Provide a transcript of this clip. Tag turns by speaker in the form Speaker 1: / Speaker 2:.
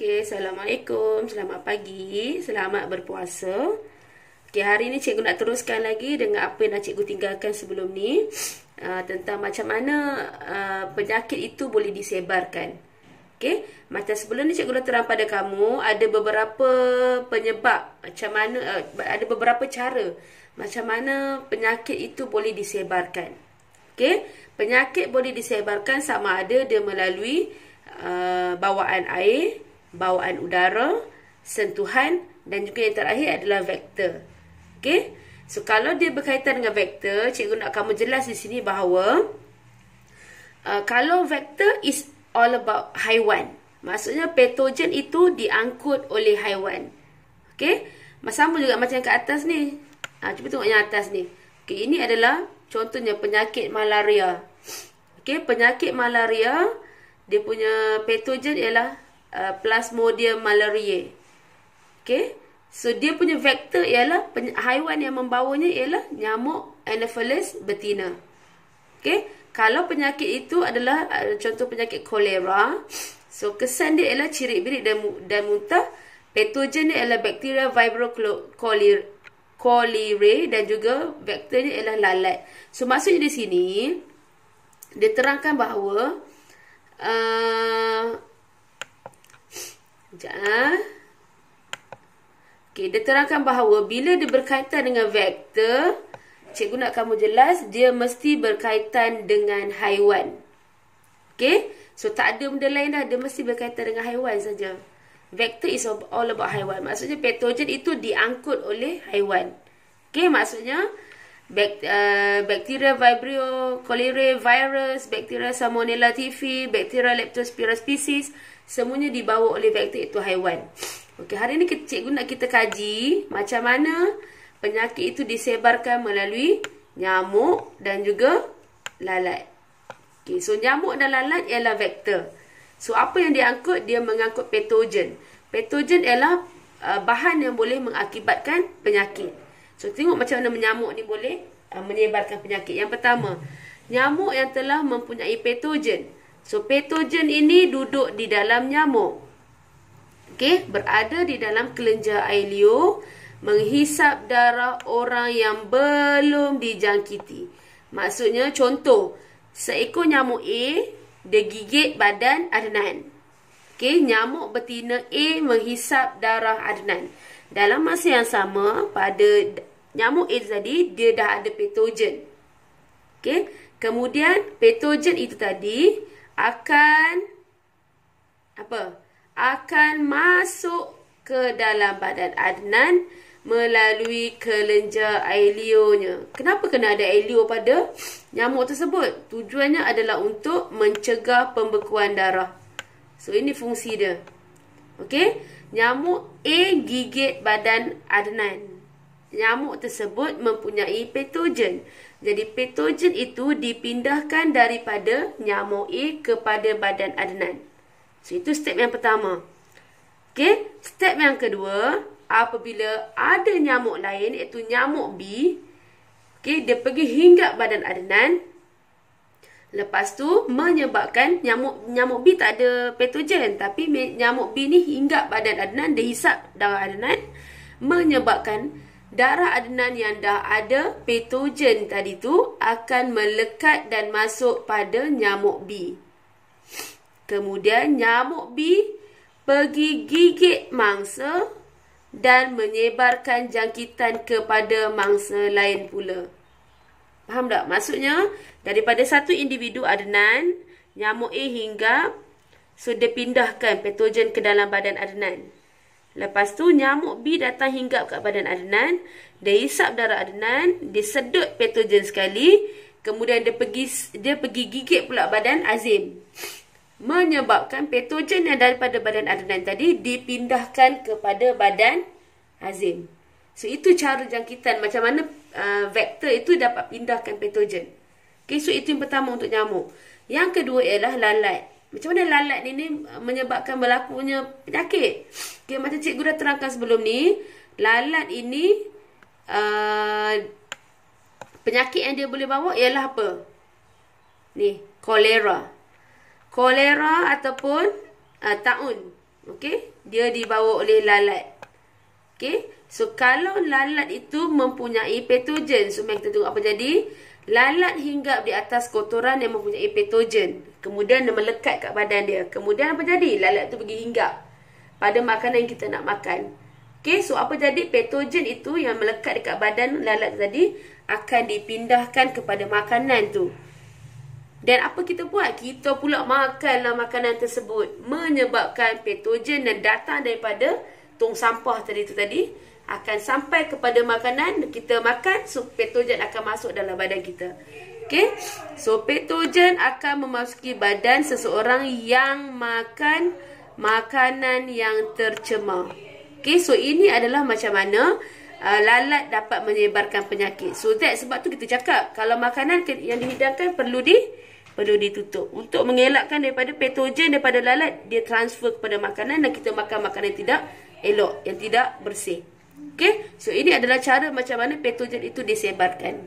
Speaker 1: Okey, Assalamualaikum. Selamat pagi. Selamat berpuasa. Okey, hari ni cikgu nak teruskan lagi dengan apa yang dah cikgu tinggalkan sebelum ni. Tentang macam mana penyakit itu boleh disebarkan. Okey, macam sebelum ni cikgu dah terang pada kamu ada beberapa penyebab macam mana, ada beberapa cara macam mana penyakit itu boleh disebarkan. Okey, penyakit boleh disebarkan sama ada dia melalui bawaan air, bawaan udara, sentuhan dan juga yang terakhir adalah vektor. Okey. So kalau dia berkaitan dengan vektor, cikgu nak kamu jelas di sini bahawa kalau vektor is all about haiwan. Maksudnya patogen itu diangkut oleh haiwan. Okey. Sama juga macam yang kat atas ni. Cuba tengok yang atas ni. Okey, ini adalah contohnya penyakit malaria. Okey, penyakit malaria dia punya patogen ialah Plasmodium malariae. Okey. So dia punya vektor ialah haiwan yang membawanya ialah nyamuk Anopheles betina. Okey. Kalau penyakit itu adalah contoh penyakit kolera, so kesan dia ialah cirit-birit dan muntah. Patogen dia ialah bakteria Vibrio cholerae dan juga vektornya ialah lalat. So maksudnya di sini dia terangkan bahawa Okey, dia terangkan bahawa bila dia berkaitan dengan vektor, cikgu nak kamu jelas dia mesti berkaitan dengan haiwan. Okey, so tak ada benda lain dah, dia mesti berkaitan dengan haiwan saja. Vektor is all about haiwan. Maksudnya patogen itu diangkut oleh haiwan. Okey, maksudnya bakteria Vibrio cholerae virus, bakteria Salmonella typhi, bakteria Leptospira species, semuanya dibawa oleh vektor itu haiwan. Okey, hari ni cikgu nak kita kaji macam mana penyakit itu disebarkan melalui nyamuk dan juga lalat. Okey, so nyamuk dan lalat ialah vektor. So apa yang diangkut? Dia mengangkut patogen. Patogen ialah bahan yang boleh mengakibatkan penyakit. So tengok macam mana nyamuk ni boleh menyebarkan penyakit. Yang pertama, nyamuk yang telah mempunyai patogen. So patogen ini duduk di dalam nyamuk. Okey, berada di dalam kelenjar air liur, menghisap darah orang yang belum dijangkiti. Maksudnya contoh, seekor nyamuk A dia gigit badan Adnan. Okey, nyamuk betina A menghisap darah Adnan. Dalam masa yang sama, pada nyamuk A tadi, dia dah ada patogen. Okey, kemudian patogen itu tadi akan masuk ke dalam badan Adnan melalui kelenjar air liurnya. Kenapa kena ada air liur pada nyamuk tersebut? Tujuannya adalah untuk mencegah pembekuan darah. So ini fungsi dia. Okey, nyamuk A gigit badan Adnan. Nyamuk tersebut mempunyai patogen. Jadi patogen itu dipindahkan daripada nyamuk A kepada badan Adnan. So itu step yang pertama. Okey, step yang kedua, apabila ada nyamuk lain iaitu nyamuk B, okey, dia pergi hinggap badan Adnan. Lepas tu menyebabkan nyamuk B tak ada patogen, tapi nyamuk B ni hinggap badan Adnan, dia hisap darah Adnan, menyebabkan darah Adnan yang dah ada patogen tadi tu akan melekat dan masuk pada nyamuk B. Kemudian nyamuk B pergi gigit mangsa dan menyebarkan jangkitan kepada mangsa lain pula. Faham tak? Maksudnya daripada satu individu Adnan, nyamuk A hinggap, so dia pindahkan patogen ke dalam badan Adnan. Lepas tu nyamuk B datang hinggap kat badan Adnan, dia hisap darah Adnan, dia sedut patogen sekali, kemudian dia pergi gigit pula badan Azim. Menyebabkan patogen yang daripada badan Adnan tadi dipindahkan kepada badan Azim. So itu cara jangkitan macam mana vektor itu dapat pindahkan patogen. Okay, so itu yang pertama untuk nyamuk. Yang kedua ialah lalat. Macam mana lalat ini menyebabkan berlakunya penyakit? Okay, macam cikgu dah terangkan sebelum ni, lalat ini penyakit yang dia boleh bawa ialah apa? Ni, kolera. Kolera ataupun taun. Okey, dia dibawa oleh lalat. Okey, so kalau lalat itu mempunyai patogen, so mari kita tengok apa jadi. Lalat hinggap di atas kotoran yang mempunyai patogen. Kemudian dia melekat kat badan dia. Kemudian apa jadi? Lalat tu pergi hinggap pada makanan yang kita nak makan. Okey, so apa jadi? Patogen itu yang melekat dekat badan lalat tadi akan dipindahkan kepada makanan tu. Dan apa kita buat? Kita pula makanlah makanan tersebut. Menyebabkan patogen yang datang daripada tong sampah tadi akan sampai kepada makanan kita makan. So patogen akan masuk dalam badan kita. Okay? So patogen akan memasuki badan seseorang yang makan makanan yang tercemar. Okay? So ini adalah macam mana lalat dapat menyebarkan penyakit. So sebab tu kita cakap kalau makanan yang dihidangkan perlu ditutup untuk mengelakkan daripada patogen daripada lalat dia transfer kepada makanan dan kita makan makanan yang tidak elok, yang tidak bersih. Okey, so ini adalah cara macam mana patogen itu disebarkan.